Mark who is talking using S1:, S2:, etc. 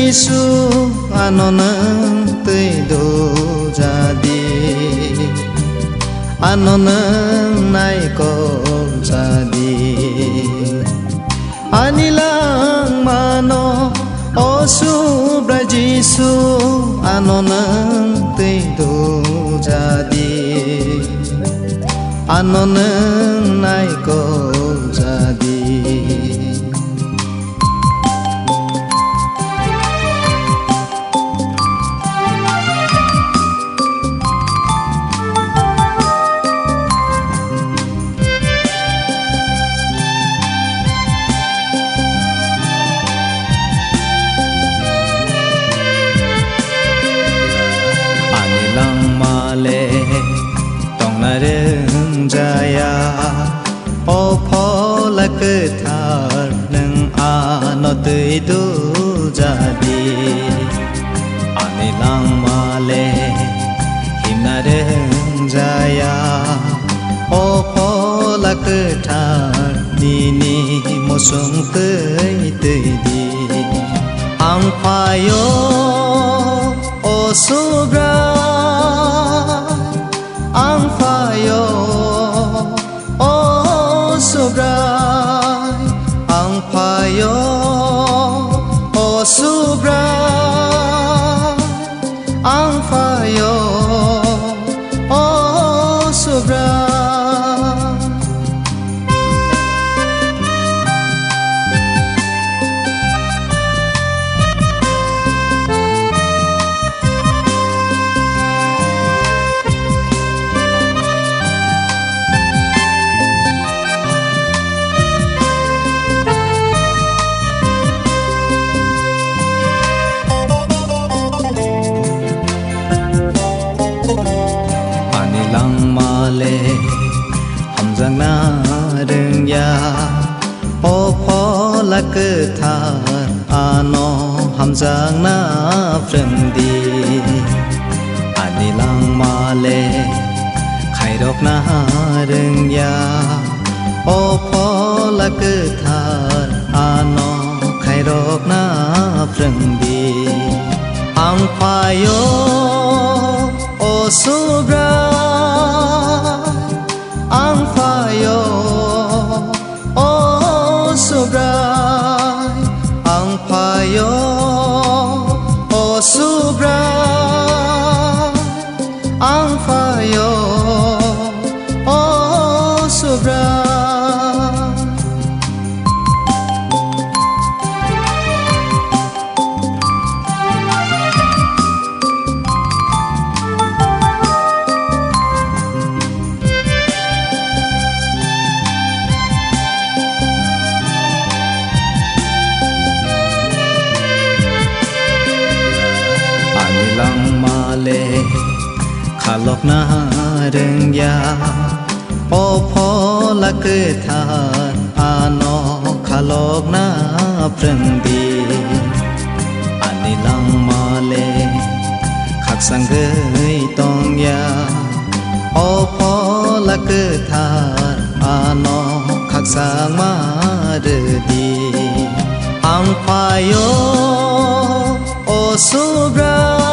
S1: Giêsu anon tươi đồ ra đi anon nay có ra đi anilang mano osu bra Giêsu anon tươi đồ ra đi anon nay có ra đi lệ tông na rừng jaya o pho la cơ thar nâng a nó tươi du ra đi ani lang ma lệ him na rừng jaya o pho la cơ thar ni ni mo sung tươi tươi đi ang phayo o subra ang phayo o subrai ang phayo o subrai ang phayo o subrai lang ma lệ hầm giang na rừng ya o pho la cơ thar ano hầm giang na phừng đi ani lang ma lệ khai độc na rừng ya o pho la cơ thar ano khai độc na phừng đi ang phayo o subra ang phayo o subrai ang phayo o subrai ang phayo o subrai lang ma lệ khalok na rừng ya o pho la cơ thar ano khalok na phừng đi ani lang ma lệ khắc sang gơi tong ya o pho la cơ thar ano khắc sang ma đi ang phayo o subra